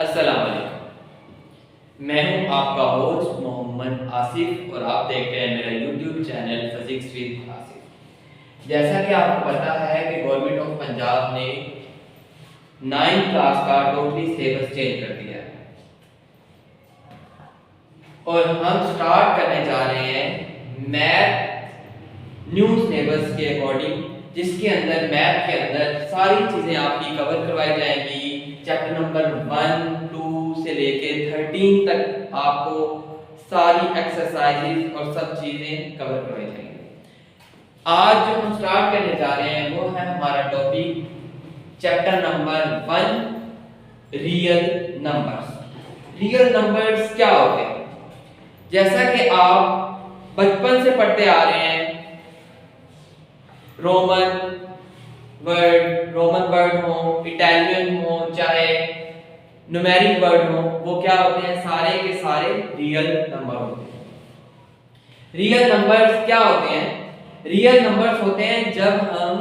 अस्सलाम वालेकुम। मैं हूं आपका होस्ट मोहम्मद आसिफ और आप देख रहे हैं मेरा YouTube channel physics with Asif. जैसा कि आपको पता है कि गवर्नमेंट ऑफ पंजाब ने 9th क्लास का टोटली सिलेबस चेंज कर दिया है और हम स्टार्ट करने जा रहे हैं मैथ न्यू सिलेबस के अकॉर्डिंग, जिसके अंदर मैथ के अंदर सारी चीज़ें आपकी कवर करवाई जाएंगी। चैप्टर नंबर 1, 2 से लेके 13 तक आपको सारी एक्सरसाइजेज और सब चीज़ें कवर करवाई जाएंगी। आज जो हम स्टार्ट करने जा रहे हैं वो है हमारा topic chapter number 1, real numbers. Real numbers क्या होते हैं? जैसा कि आप बचपन से पढ़ते आ रहे हैं, रोमन वर्ड हो, इटालियन हो, चाहे न्यूमेरिक वर्ड हो, वो क्या होते हैं? सारे के सारे रियल नंबर होते हैं। रियल नंबर्स क्या होते हैं? रियल नंबर्स होते हैं जब हम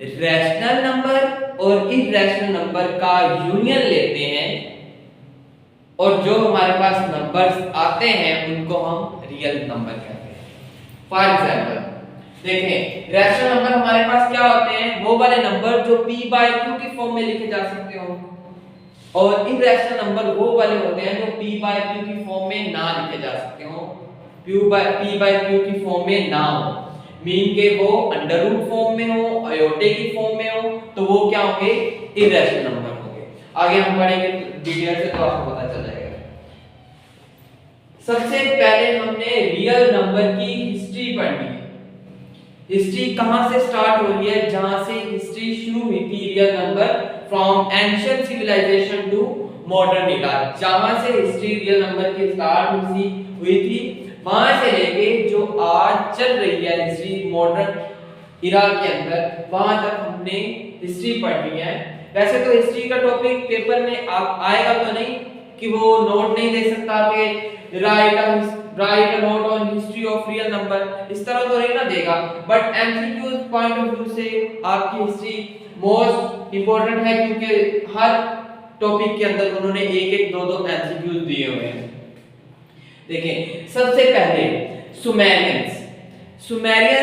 रैशनल नंबर और इरैशनल नंबर का यूनियन लेते हैं और जो हमारे पास नंबर्स आते हैं उनको हम रियल नंबर कहते हैं। फॉर एग्जांपल देखें, रैशनल नंबर हमारे पास क्या होते हैं? वो वाले नंबर जो p बाय q की फॉर्म में लिखे जा सकते हो, और इरैशनल नंबर वो वाले होते हैं जो p बाय q की फॉर्म में ना लिखे जा सकते हो, p बाय q की फॉर्म में ना हो, मीन के वो अंडर रूट फॉर्म में हो, अयोटे की फॉर्म में हो, तो वो क्या होंगे? इरैशनल नंबर होंगे। आगे हम पढ़ेंगे डिटेल से तो आपको पता चल जाएगा। सबसे पहले हमने रियल नंबर की हिस्ट्री पढ़नी है। हिस्ट्री कहां से स्टार्ट हो रही है? जहां से हिस्ट्री शुरू हुई थी real number, from ancient civilisation to modern era. जहां से हिस्ट्री रियल नंबर की स्टार्ट हुई थी, वहां से लेके जो आज चल रही है हिस्ट्री मॉडर्न इरा के अंदर, वहां तक हमने हिस्ट्री पढ़नी है। वैसे तो हिस्ट्री का टॉपिक पेपर में आएगा तो नहीं कि वो नोट नहीं दे सकता कि right a note on history of real number, इस तरह तो नहीं ना देगा, but MCQs point of view से आपकी हिस्ट्री मोस्ट इंपॉर्टेंट है, क्योंकि हर टॉपिक के अंदर उन्होंने एक एक दो दो एमसीक्यूज दिए हुए हैं। देखें, सबसे पहले सुमेरियंस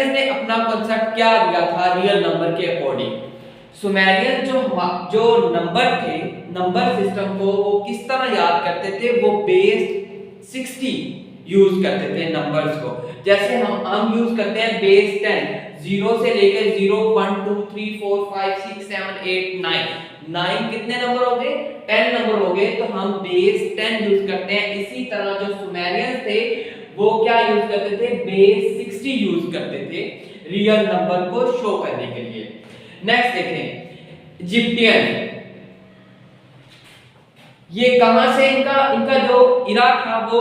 ने अपना कांसेप्ट क्या दिया था रियल नंबर के अकॉर्डिंग। सुमेरियन जो नंबर थे, नंबर सिस्टम को वो किस तरह याद करते थे? वो बेस 60 यूज करते थे नंबर्स को। जैसे हम यूज करते हैं बेस 10, 0 से लेकर 0, 1, 2, 3, 4, 5, 6, 7, 8, 9 कितने नंबर हो गए? 10 नंबर हो गए, तो हम बेस 10 यूज करते हैं। इसी तरह जो सुमेरियंस थे वो क्या यूज करते थे? बेस 60 यूज करते थे रियल नंबर को शो करने के लिए। नेक्स्ट देखें, इजिप्टियन, ये कहां से इनका जो इरा था वो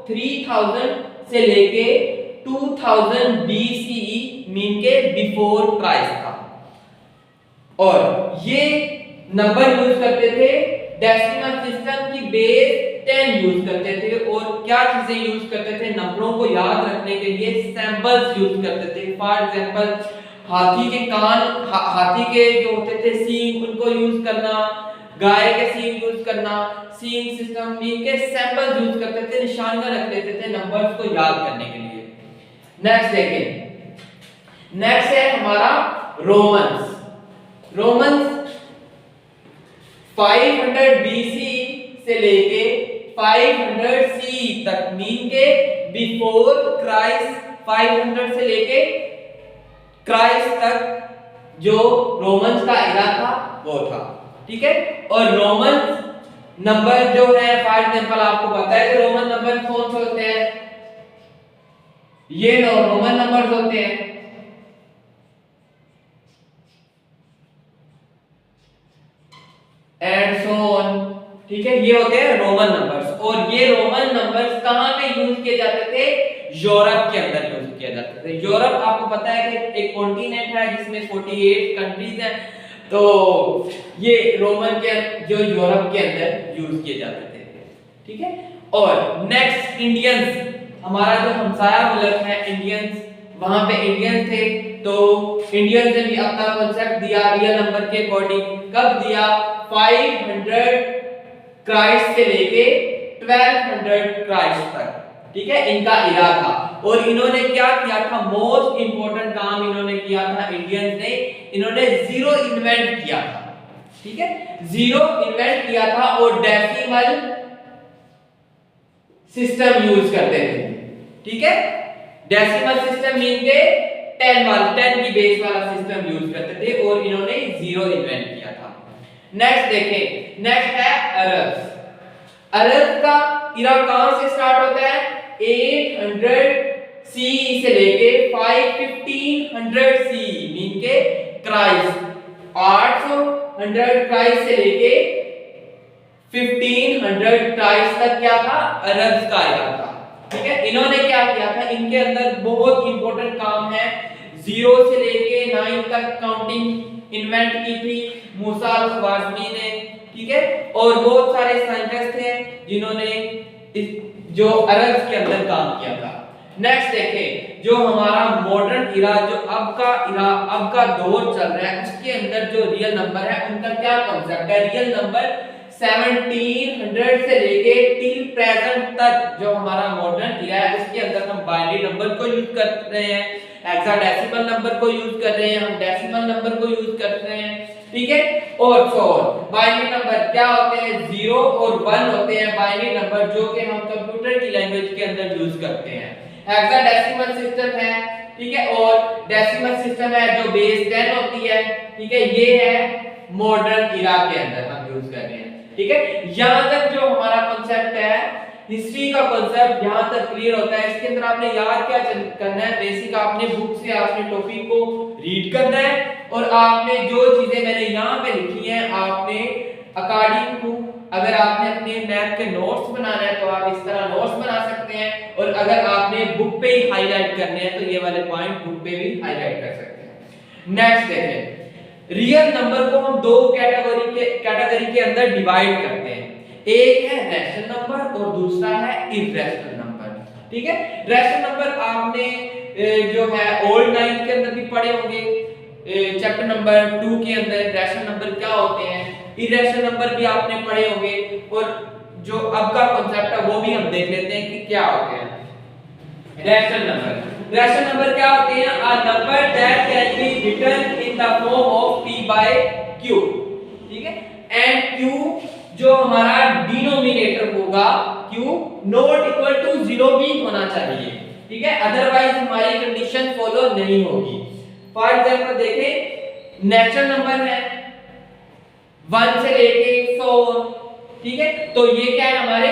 3000 से लेके 2000 BCE मीन के बिफोर क्राइस्ट था, और ये नंबर यूज करते थे डेसिमल सिस्टम की बेस 10 यूज करते थे, और क्या चीजें यूज करते थे? नंबरों को याद रखने के लिए सैंपल्स यूज करते थे। फॉर एग्जांपल हाथी के कान, हाथी के जो होते थे सींग, उनको यूज करना, गाय के सींग यूज करना, सींग सिस्टम मीन के सैंपल्स यूज करते थे, निशानियां रख लेते थे नंबर्स को याद करने के लिए। नेक्स्ट देखें, नेक्स्ट है हमारा रोमन्स 500 BC से लेके 500 CE तक, मीन के बिफोर क्राइस्ट, 500 से लेके क्राइस्ट तक जो रोमन्स का इरा था वो था, ठीक है। और रोमन नंबर जो है, फॉर एग्जांपल आपको पता है कि रोमन नंबर कौन से होते हैं? ये रोमन नंबर्स होते हैं, एंड सो ऑन, ठीक है। ये होते हैं रोमन नंबर्स, और ये रोमन नंबर्स कहां पे यूज किए जाते थे? यूरोप के अंदर यूज किया जाता था। यूरोप आपको पता है कि एक कॉन्टिनेंट है जिसमें 48 कंट्रीज हैं, तो ये रोमन के जो यूरोप के अंदर यूज किए जाते थे, ठीक है। और नेक्स्ट इंडियंस, हमारा जो हमसाया मुल्क है इंडियंस, वहां पे इंडियन थे, तो इंडियंस ने भी अपना कांसेप्ट दिया रियल नंबर के अकॉर्डिंग। कब दिया? 500 क्राइस्ट से लेके 1200 क्राइस्ट तक, ठीक है, इनका इरा था। और इन्होंने क्या किया था, मोस्ट इंपॉर्टेंट काम इन्होंने किया था इंडियंस ने, इन्होंने जीरो इन्वेंट किया था, ठीक है, जीरो इन्वेंट किया था और डेसिमल सिस्टम यूज करते थे, ठीक है, डेसिमल सिस्टम मीन के 10 की बेस वाला सिस्टम यूज करते थे और इन्होंने जीरो इन्वेंट किया था। नेक्स्ट देखें, नेक्स्ट है अरब्स। अरब का इरा कहां से स्टार्ट होता है, 800 सी से लेके 1500 सी मीन के क्राइस्ट, 800 क्राइस्ट से लेके 1500 क्राइस्ट तक क्या था, अरब्स का इरा था, ठीक है। इन्होंने क्या किया था, इनके अंदर बहुत इंपॉर्टेंट काम है, 0 से लेके 9 तक काउंटिंग इन्वेंट की थी मूसा अल-ख्वारिज़मी ने, ठीक है, और बहुत सारे साइंटिस्ट हैं जिन्होंने इस जो अरब्स के अंदर काम किया था। नेक्स्ट देखें, जो हमारा मॉडर्न इरा, जो अब का इरा, अब का दौर चल रहा है, उसके अंदर जो रियल नंबर है उनका क्या कांसेप्ट है, रियल नंबर 1700 से लेके टिल प्रेजेंट तक जो हमारा मॉडर्न इरा है उसके अंदर हम बाइनरी नंबर को यूज कर रहे हैं, हेक्साडेसिमल नंबर को यूज कर रहे हैं, हम डेसिमल नंबर को यूज कर रहे हैं, ठीक है। और बाइनरी नंबर क्या होते हैं, 0 और 1 होते हैं बाइनरी नंबर जो कि हम कंप्यूटर की लैंग्वेज के अंदर यूज करते हैं। हेक्साडेसिमल सिस्टम है, ठीक है, और डेसिमल सिस्टम है जो बेस 10 होती है, ठीक है, ये है मॉडर्न इरा के अंदर हम यूज कर रहे हैं, ठीक है। यहां तक जो हमारा कांसेप्ट है, हिस्ट्री का कांसेप्ट यहां तक क्लियर होता है। इसके अंदर आपने याद क्या करना है, बेसिक आपने बुक से आपने टॉपिक को रीड करना है और आपने जो चीजें मैंने यहां पे लिखी हैं आपने अकॉर्डिंग टू, अगर आपने अपने मैथ के नोट्स बनाना है तो आप इस तरह नोट्स बना सकते हैं, और अगर आपने बुक पे ही हाईलाइट करने हैं तो ये वाले पॉइंट बुक पे भी हाईलाइट कर सकते हैं। नेक्स्ट देखें, रियल नंबर को हम दो कैटेगरी के अंदर डिवाइड करते हैं, एक है रैशनल नंबर और दूसरा है इर्रेशनल नंबर, ठीक है। रैशनल नंबर आपने जो है ओल्ड 9th के अंदर भी पढ़े होंगे, चैप्टर नंबर 2 के अंदर रैशनल नंबर क्या होते हैं, इर्रेशनल नंबर भी आपने पढ़े होंगे, और जो अब का कांसेप्ट है वो भी हम देख लेते हैं कि क्या होते हैं। रैशनल नंबर क्या होते हैं, a number that can be written in the form of p by q, ठीक है, and q जो हमारा डिनोमिनेटर होगा q नॉट इक्वल टू 0 भी होना चाहिए, ठीक है, अदरवाइज हमारी कंडीशन फॉलो नहीं होगी। फॉर एग्जांपल देखें, नेचुरल नंबर है 1 से लेके 100, ठीक है, तो ये क्या है, हमारे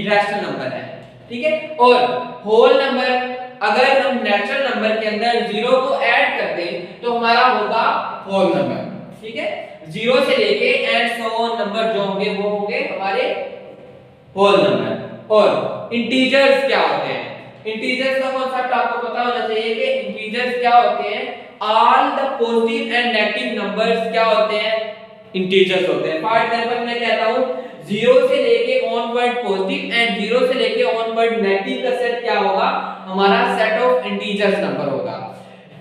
रैशनल नंबर है, ठीक है। और होल नंबर, अगर हम नेचुरल नंबर के अंदर 0 को ऐड कर दें तो हमारा होगा होल नंबर, ठीक है, 0 से लेके एंड सो ऑन नंबर जो होंगे वो होंगे हमारे होल नंबर। और इंटीजर्स क्या होते हैं, इंटीजर्स का कांसेप्ट आपको पता होना चाहिए कि इंटीजर्स क्या होते हैं, all the positive and negative numbers क्या होते हैं, इंटीजर्स होते हैं। फॉर एग्जांपल मैं कहता हूं 0 से लेके ऑनवर्ड पॉजिटिव एंड 0 से लेके ऑनवर्ड नेगेटिव का सेट क्या होगा, हमारा सेट ऑफ इंटीजर्स नंबर होगा।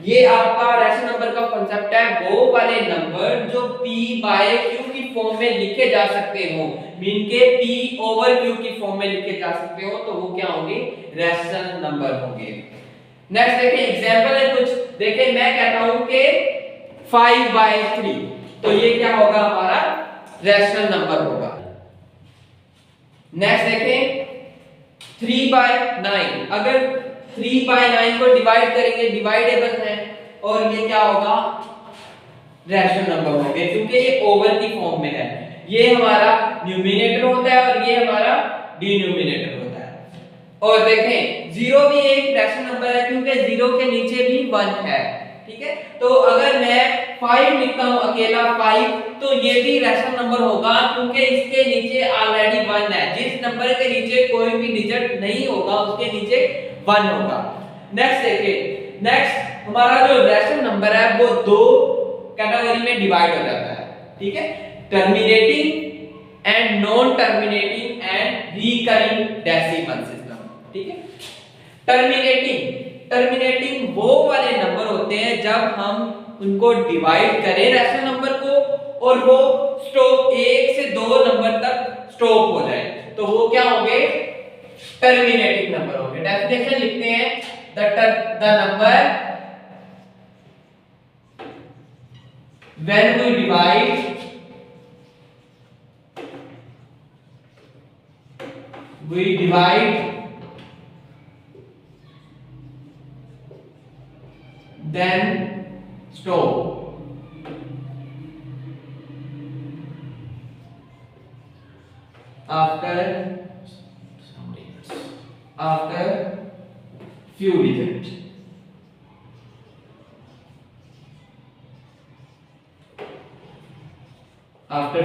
ये आपका रैशनल नंबर का कांसेप्ट है, वो वाले नंबर जो p बाय q की फॉर्म में लिखे जा सकते हो, मीन के p ओवर q की फॉर्म में लिखे जा सकते हो, तो वो क्या होंगे, रैशनल नंबर होंगे। नेक्स्ट देखें, एग्जांपल है कुछ, देखें मैं कहता हूं कि 5/3, तो ये क्या होगा, हमारा रैशनल नंबर होगा। नेक्स्ट देखें 3/9, अगर 3/9 को डिवाइड करेंगे, डिवाइडेबल है, और ये क्या होगा, रैशनल नंबर होंगे क्योंकि ये ओवर की फॉर्म में है, ये हमारा न्यूमिनेटर होता है और ये हमारा डिनोमिनेटर होता है। और देखें 0 भी एक रैशनल नंबर है क्योंकि 0 के नीचे भी 1 है, ठीक है, तो अगर मैं 5 लिखता हूं अकेला 5, तो ये भी रैशनल नंबर होगा क्योंकि इसके नीचे ऑलरेडी 1 है, जिस नंबर के नीचे कोई भी डिजिट नहीं होगा उसके नीचे 1 होगा। नेक्स्ट देखिए, नेक्स्ट हमारा जो रैशनल नंबर है वो दो कैटेगरी में डिवाइड हो जाता है, ठीक है, terminating and non terminating and recurring decimal system, ठीक है। टर्मिनेटिंग वो वाले नंबर होते हैं जब हम उनको डिवाइड करें रैशनल नंबर को और वो स्टॉप 1 से 2 नंबर तक स्टॉप हो जाए तो वो क्या होंगे, टर्मिनेटिंग नंबर होंगे। डेफिनेशन लिखते हैं, the number when we divide then stop after few digits. After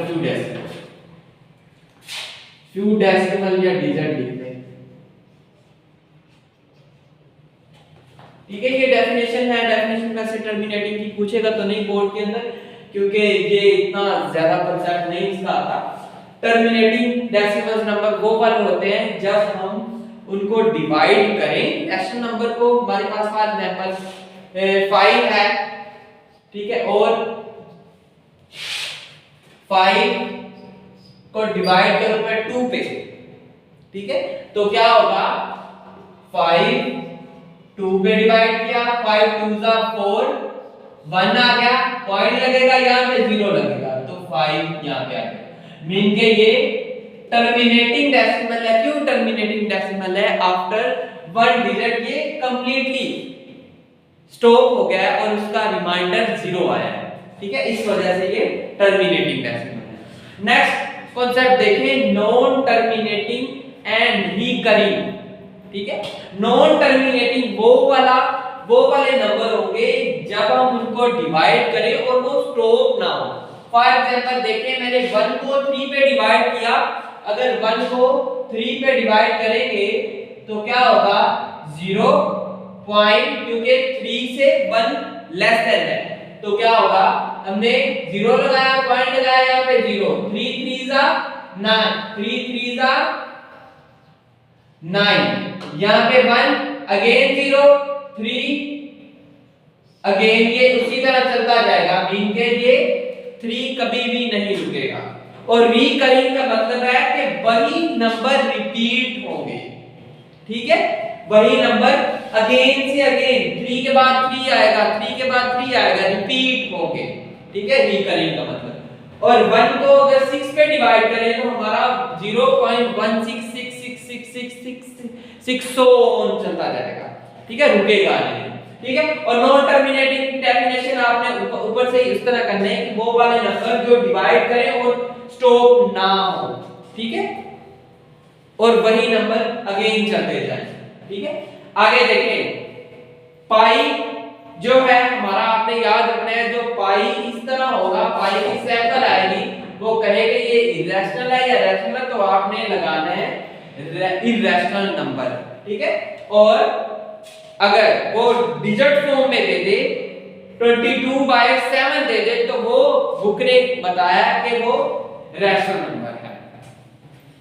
few decimal या डिजिट लिखते हैं। ठीक है, ये डेफिनेशन है। डेफिनेशन में से टर्मिनेटिंग की पूछेगा तो नहीं बोर्ड के अंदर, क्योंकि ये इतना ज्यादा कंसेप्ट नहीं इसका आता। टर्मिनेटिंग डेसिमल नंबर वो वाले होते हैं जब हम उनको डिवाइड करें। रैशनल नंबर को हमारे पास फॉर एग्जांपल 5 है, ठीक है, और 5 को डिवाइड करो मैं 2 पे, ठीक है, तो क्या होगा, 5 2 पे डिवाइड किया, 5 2 जा 4, 1 आ गया, पॉइंट लगेगा यहाँ पे, 0 लगेगा, तो 5 यहाँ पे आ गया। मीन के ये टर्मिनेटिंग डेसिमल है। क्यों टर्मिनेटिंग डेसिमल है? आफ्टर 1 डिजिट ये कंप्लीटली स्टॉप हो गया और उसका रिमाइंडर 0 आया है, ठीक है, इस वजह से ये टर्मिनेटिंग डेसिमल है। नेक्स्ट कॉन्सेप्ट देखें, नॉन टर्मिनेटिंग एंड रिकरिंग, ठीक है। नॉन टर्मिनेटिंग वो वाले नंबर होंगे जब हम उनको डिवाइड करें और वो स्टॉप ना हो। फॉर एग्जांपल देखिए, मैंने 1 को 3 पे डिवाइड किया, अगर 1 को 3 पे डिवाइड करेंगे तो क्या होगा, 0 पॉइंट, क्योंकि 3 से 1 लेस देन है, तो क्या होगा, हमने 0 लगाया, पॉइंट लगाया यहाँ पे 0, 3 3 जा 9, 3 3 जा 9, यहाँ पे 1 अगेन 0 3 अगेन, ये उसी तरह चलता जाएगा। मीन के ये 3 कभी भी नहीं रुकेगा। और रिकरिंग का मतलब है कि वही नंबर रिपीट होंगे, ठीक है, वही नंबर अगेन से अगेन, 3 के बाद 3 आएगा, 3 के बाद 3 आएगा, रिपीट होंगे, ठीक है, रिकरिंग का मतलब। और 1 को अगर 6 पे डिवाइड करें तो हमारा 0.1666666 चलता जाएगा, ठीक है, रुकेगा नहीं, ठीक है। और नॉन टर्मिनेटिंग डेफिनेशन आपने ऊपर से इस तरह करना है कि वो वाले नंबर जो डिवाइड करें और स्टॉप ना हो, ठीक है, और वही नंबर अगेन चलते जाए, ठीक है। आगे देखें, पाई जो है हमारा, आपने याद रखना है, जो पाई इस तरह होगा, पाई की सैकल आएगी, वो कहेगा ये इरेशनल है या रैशनल है, तो आपने लगाना है इरेशनल नंबर, ठीक है। और अगर वो डिजिट फॉर्म में दे दे, 22/7 दे दे, तो वो बुक ने बताया कि वो रैशनल नंबर है।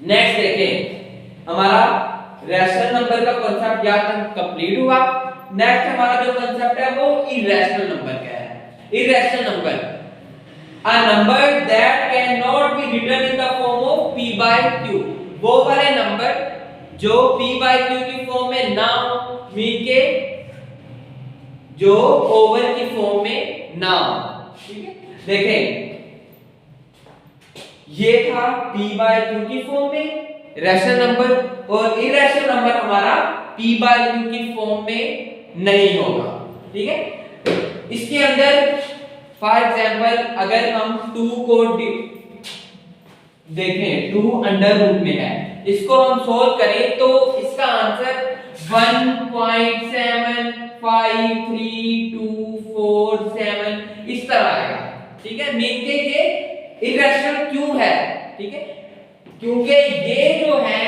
नेक्स्ट देखें, हमारा रैशनल नंबर का कांसेप्ट यहाँ तक कंप्लीट हुआ। नेक्स्ट हमारा जो कांसेप्ट है वो इरेशनल नंबर का है। Irrational number, a number that can not be written in the form of p/q, वो वाले नंबर जो p/q की फॉर्म में ना हो, मीन के जो ओवर की फॉर्म में ना हो, ठीक है। देखें, ये था p/q की फॉर्म में रैशनल नंबर, और इरेशनल नंबर हमारा p/q की फॉर्म में नहीं होगा, ठीक है। इसके अंदर फॉर एग्जांपल अगर हम 2 को देखें, 2 अंडर रूट में है, इसको हम सोल्व करें तो इसका आंसर 1.753247 इस तरह आएगा, ठीक है। मीन के ये इरेशनल क्यों है, ठीक है, क्योंकि ये जो है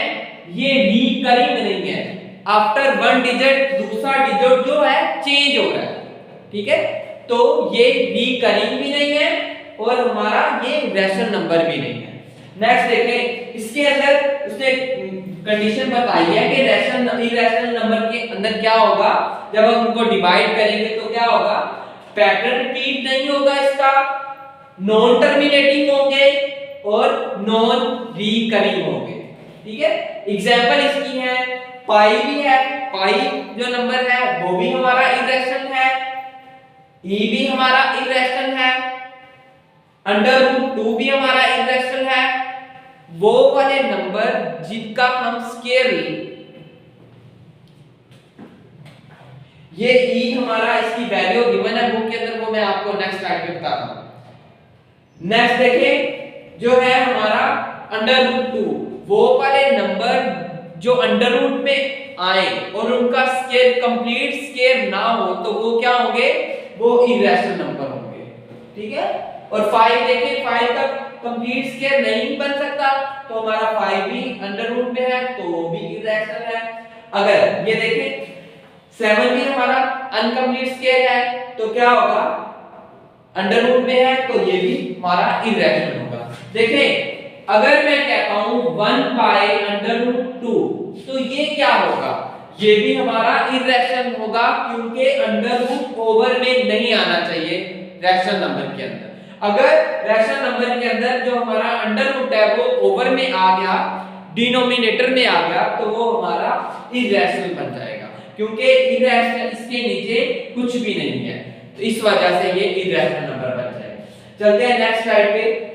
ये रिकरिंग नहीं है। आफ्टर 1 डिजिट दूसरा डिजिट जो है चेंज हो रहा है, ठीक है, तो ये रिकरिंग भी नहीं है और हमारा ये रैशनल नंबर भी नहीं है। नेक्स्ट देखें, इसके अंदर उसने कंडीशन बताई है कि रैशनल इरेशनल नंबर के अंदर क्या होगा, जब हम उनको डिवाइड करेंगे तो क्या होगा, पैटर्न रिपीट नहीं होगा, इसका नॉन टर्मिनेटिंग होंगे, और नॉन रिकरिंग होंगे। ठीक है, एग्जांपल इसकी है पाई भी है, पाई जो नंबर है वो भी हमारा इरेशनल है, ई भी हमारा इरेशनल है, √2 भी हमारा इरेशनल है। वो वाले नंबर जिनका हम स्क्वायर लें, ये ई हमारा इसकी वैल्यू गिवन है बुक के अंदर, वो मैं आपको नेक्स्ट स्लाइड पे बताता हूं। नेक्स्ट देखें जो है हमारा √2, वो वाले नंबर जो अंडर रूट में आए और उनका स्क्वायर कंप्लीट स्क्वायर ना हो तो वो क्या होंगे, वो इरेशनल नंबर होंगे। ठीक है, और 5 देखें, 5 का कंप्लीट स्क्वायर नहीं बन सकता तो हमारा 5 भी अंडर रूट में है तो वो भी इरेशनल है। अगर ये देखें 7 भी हमारा अनकंप्लीट स्क्वायर है तो क्या होगा, अंडर रूट में है तो ये भी हमारा इरेशनल होगा। देखें अगर मैं कहता हूं 1/√2 तो ये क्या होगा, ये भी हमारा इरेशनल होगा क्योंकि अंडर रूट ओवर में नहीं आना चाहिए रैशनल नंबर के अंदर। अगर रैशनल नंबर के अंदर जो हमारा अंडर रूट है वो ओवर में आ गया, डिनोमिनेटर में आ गया तो वो हमारा इरेशनल बन जाएगा, क्योंकि इरेशनल इसके नीचे कुछ भी नहीं है तो इस वजह से ये इरेशनल नंबर बन जाएगा। चलते हैं नेक्स्ट स्लाइड पे।